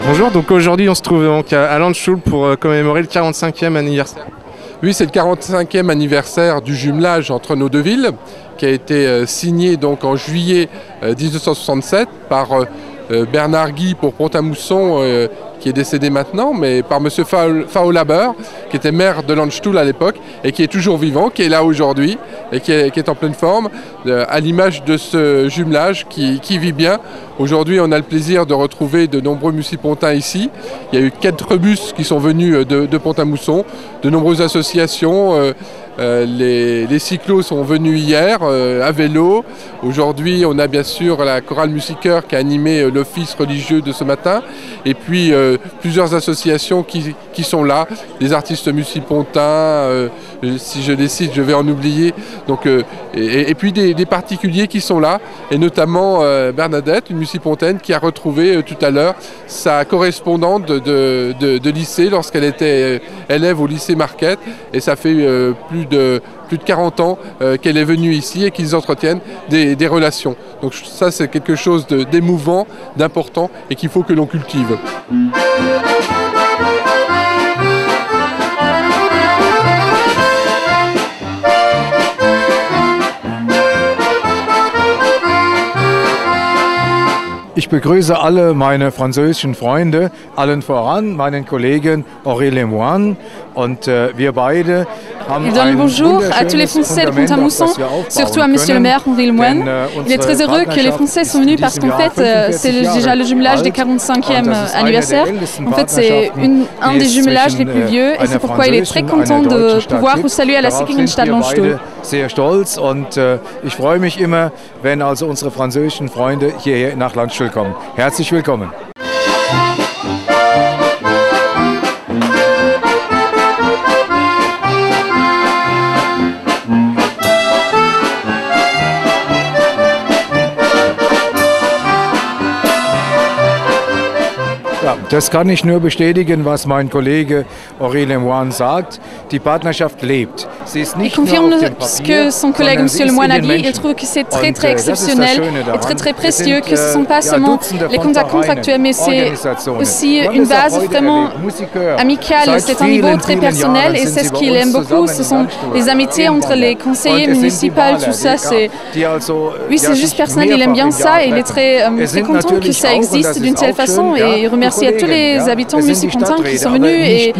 Bonjour, donc aujourd'hui on se trouve donc à Landstuhl pour commémorer le 45e anniversaire. Oui, c'est le 45e anniversaire du jumelage entre nos deux villes qui a été signé donc en juillet 1967 par Bernard Guy pour Pont-à-Mousson qui est décédé maintenant, mais par M. Faulhaber, qui était maire de Landstuhl à l'époque et qui est toujours vivant, qui est là aujourd'hui et qui est en pleine forme, à l'image de ce jumelage qui vit bien. Aujourd'hui, on a le plaisir de retrouver de nombreux mucipontins ici. Il y a eu 4 bus qui sont venus de Pont-à-Mousson, de nombreuses associations. Les cyclos sont venus hier à vélo. Aujourd'hui, on a bien sûr la chorale musiqueur qui a animé l'office religieux de ce matin. Et puis plusieurs associations qui sont là, des artistes mucipontins, si je les cite, je vais en oublier. Donc, et puis des particuliers qui sont là, et notamment Bernadette, une mucipontaine qui a retrouvé tout à l'heure sa correspondante de lycée lorsqu'elle était élève au lycée Marquette. Et ça fait plus de 40 ans qu'elle est venue ici et qu'ils entretiennent des relations. Donc ça, c'est quelque chose d'émouvant, d'important et qu'il faut que l'on cultive. Ich begrüße alle meine französischen Freunde, allen voran meinen Kollegen Henri Lemoine und wir beide haben Il donne bonjour à tous les Français de Pont-à-Mousson, surtout à Monsieur le maire Henri Lemoine. Il est très heureux que les Français sont venus parce qu'en fait c'est déjà le jumelage des 45e anniversaire. En fait c'est un des jumelages les plus vieux et c'est pourquoi il est très content de pouvoir vous saluer à la Sickingen-Stadt Landstuhl. Sehr stolz und ich freue mich immer, wenn also unsere französischen Freunde hierher nach Landstuhl kommen. Herzlich willkommen. Ja, das kann ich nur bestätigen, was mein Kollege Henri Lemoine sagt. Die Partnerschaft lebt. Sie ist nicht Il confirme ce que son collègue Monsieur Lemoine a dit. Il trouve que c'est très exceptionnel et très précieux, que ce ne sont pas seulement les contacts contractuels, mais c'est aussi une base vraiment amicale. C'est un niveau très personnel et c'est ce qu'il aime beaucoup. Ce sont les amitiés entre les conseillers municipaux, tout ça. Oui, c'est juste personnel. Il aime bien ça et il est très content que ça existe d'une telle façon et il remercie à tous les habitants mucipontins qui sont venus et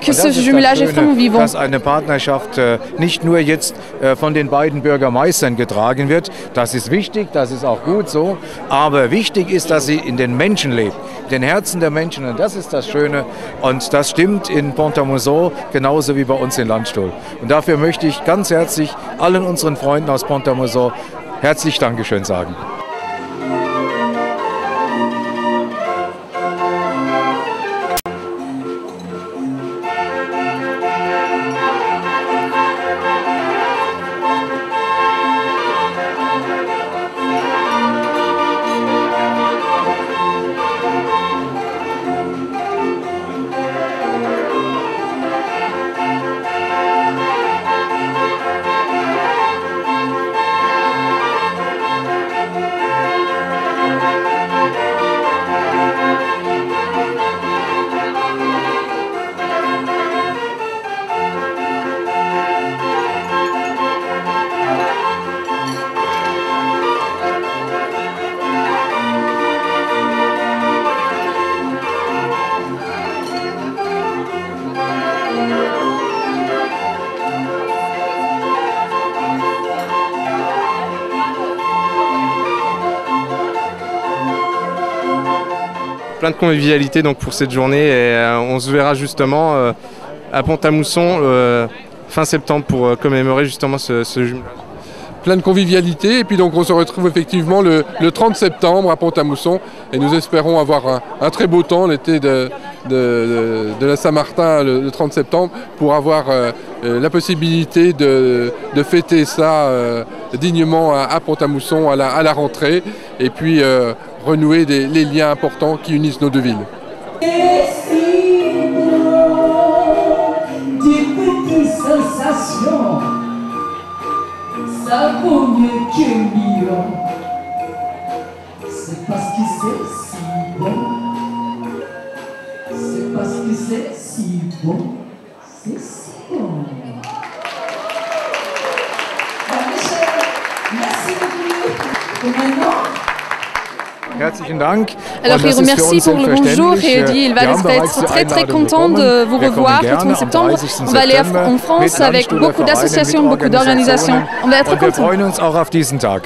que ce jumelage est vraiment vivant. Dass eine Partnerschaft nicht nur jetzt von den beiden Bürgermeistern getragen wird, das ist wichtig, das ist auch gut so, aber wichtig ist, dass sie in den Menschen lebt, in den Herzen der Menschen und das ist das Schöne und das stimmt in Pont-à-Mousson genauso wie bei uns in Landstuhl. Und dafür möchte ich ganz herzlich allen unseren Freunden aus Pont-à-Mousson herzlich Dankeschön sagen. plein de convivialité donc, pour cette journée et on se verra justement à Pont-à-Mousson fin septembre pour commémorer justement ce jumelage. Plein de convivialité et puis donc on se retrouve effectivement le 30 septembre à Pont-à-Mousson et nous espérons avoir un très beau temps l'été de la Saint-Martin le 30 septembre pour avoir la possibilité de fêter ça dignement à Pont-à-Mousson à la rentrée et puis renouer les liens importants qui unissent nos deux villes. Ça vaut mieux qu'un million. C'est parce que c'est si bon. C'est parce que c'est si bon. C'est si bon. Merci beaucoup. Et maintenant. Herzlichen Dank. Alors il remercie pour le bonjour et il dit il va être très très content de vous revoir le 30 septembre. On va aller en France avec beaucoup d'associations, beaucoup d'organisations. On va être content. Wir freuen uns auch auf diesen Tag.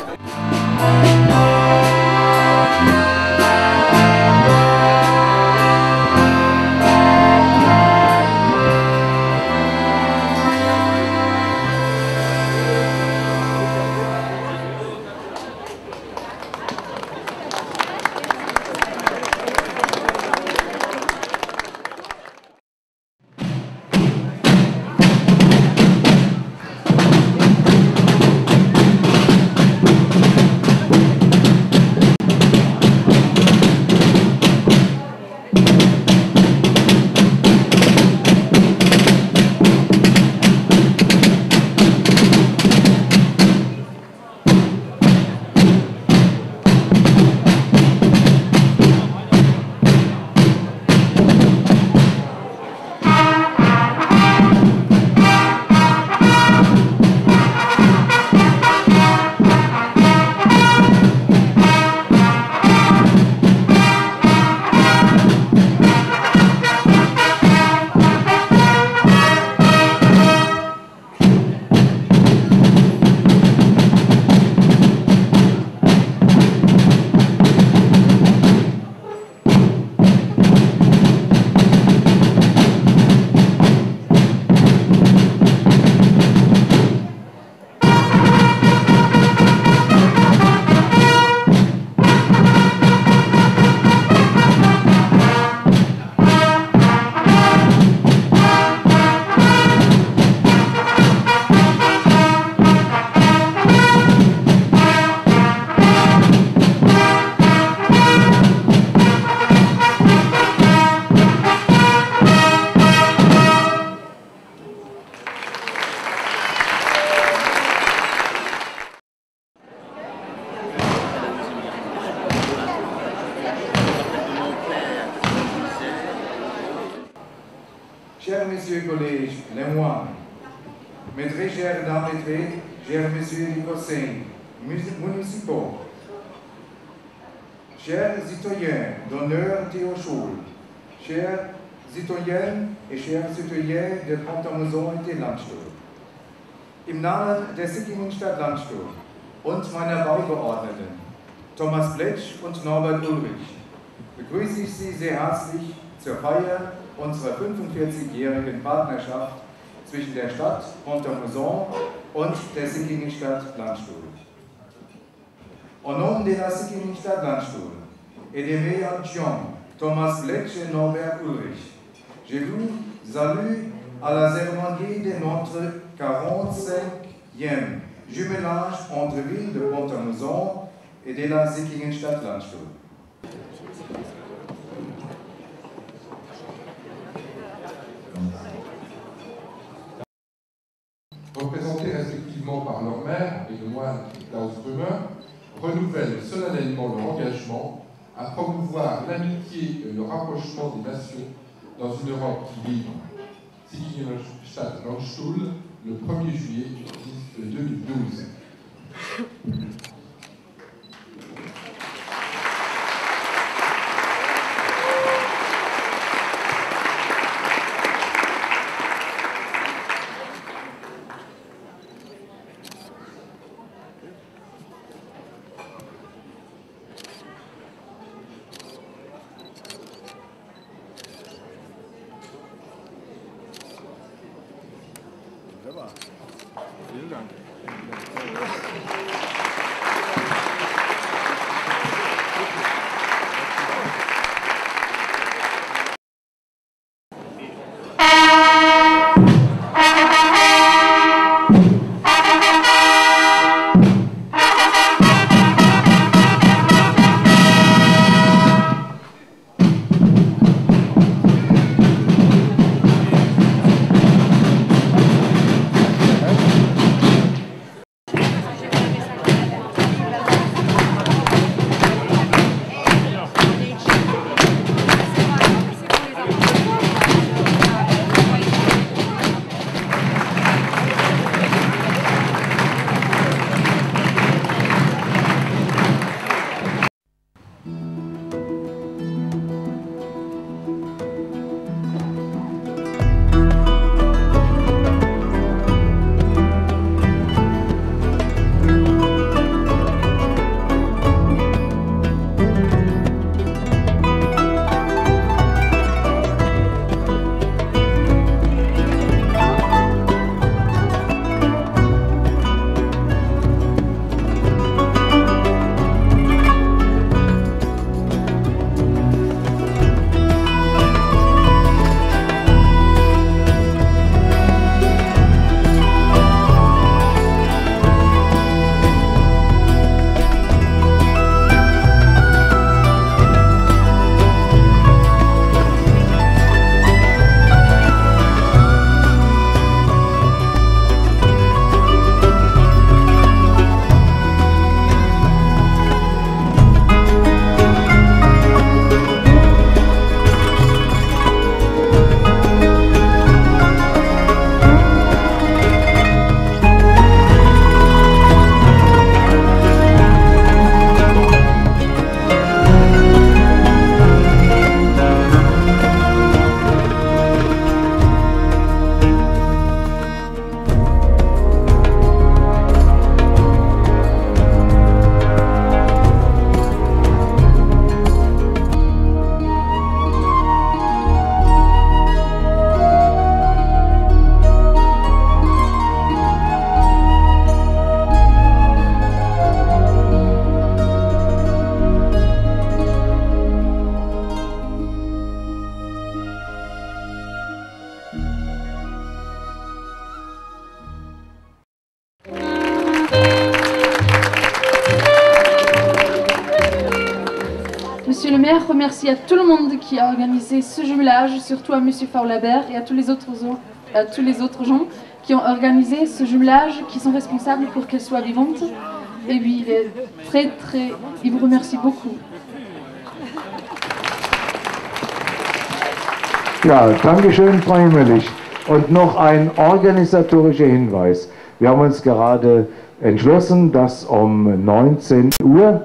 Chers messieurs collèges, les moines, mes très chers dames et très chers messieurs les conseils municipaux, chers citoyens d'honneur Théoschule, chers citoyennes et chers citoyens de Pont-à-Mousson et der Landstuhl. Im Namen der Sickingen Stadt Landstuhl und meiner Beigeordneten Thomas Pletsch und Norbert Ulrich begrüße ich Sie sehr herzlich zur Feier unserer 45-jährigen Partnerschaft zwischen der Stadt Pont-à-Mousson und der Sickingen Stadt Landstuhl. Au nom de la Sickingen Stadt Landstuhl et des meilleurs gens Thomas Pletsch et Norbert Ulrich, je vous salue à la cérémonie de notre 45e jumelage entre ville de Pont-à-Mousson et de la Sickingen Stadt Landstuhl. Représentés respectivement par leur maire et le moine Klaus Brümmer, renouvellent solennellement leur engagement à promouvoir l'amitié et le rapprochement des nations dans une Europe qui vibre. Sickingen Stadt Landstuhl, le 1er juillet 2012. Wunderbar. Vielen Dank. Monsieur le maire remercie à tout le monde qui a organisé ce jumelage, surtout à Monsieur Faulhaber et à tous les autres gens qui ont organisé ce jumelage, qui sont responsables pour qu'elle soit vivante. Et oui, il vous remercie beaucoup. Ja, Dankeschön, Frau Himmerlich. Und noch ein organisatorischer Hinweis. Wir haben uns gerade entschlossen, dass um 19 Uhr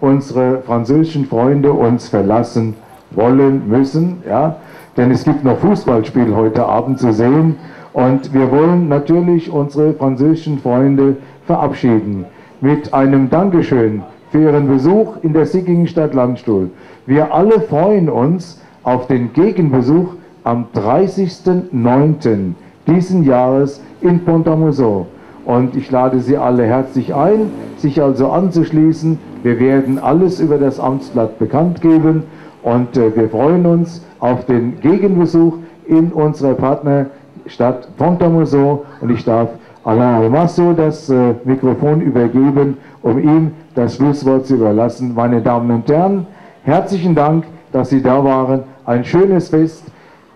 unsere französischen Freunde uns verlassen wollen müssen, ja, denn es gibt noch Fußballspiel heute Abend zu sehen und wir wollen natürlich unsere französischen Freunde verabschieden mit einem Dankeschön für Ihren Besuch in der Sickingen Stadt-Landstuhl. Wir alle freuen uns auf den Gegenbesuch am 30.09. diesen Jahres in Pont-à-Mousson. Und ich lade Sie alle herzlich ein, sich also anzuschließen. Wir werden alles über das Amtsblatt bekannt geben und wir freuen uns auf den Gegenbesuch in unserer Partnerstadt Pont-à-Mousson. Und ich darf Alain Remasso das Mikrofon übergeben, um ihm das Schlusswort zu überlassen. Meine Damen und Herren, herzlichen Dank, dass Sie da waren. Ein schönes Fest.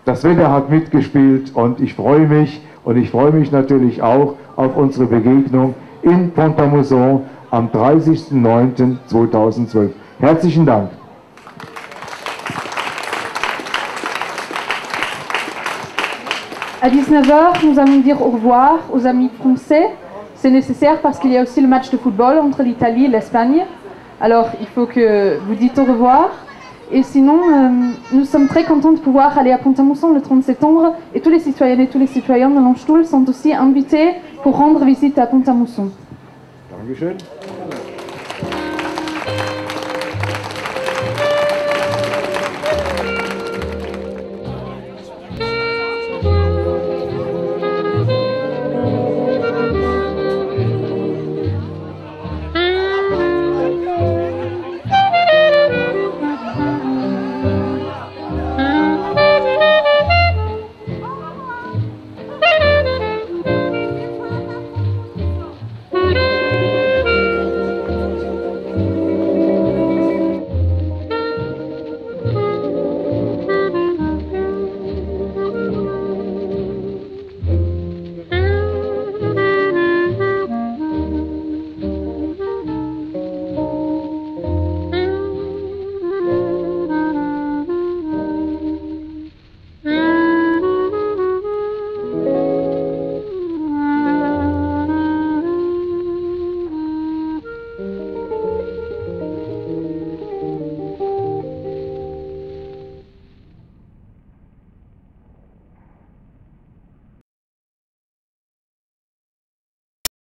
Das Wetter hat mitgespielt und ich freue mich natürlich auch auf unsere Begegnung in Pont-à-Mousson am 30.09.2012. Herzlichen Dank. À 19h, nous allons dire au revoir aux amis français. C'est nécessaire parce qu'il y a aussi le match de football entre l'Italie et l'Espagne. Alors, il faut que vous dites au revoir. Et sinon, nous sommes très contents de pouvoir aller à Pont-à-Mousson le 30 septembre. Et tous les citoyennes et tous les citoyens de Landstuhl sont aussi invités pour rendre visite à Pont-à-Mousson. Dankeschön.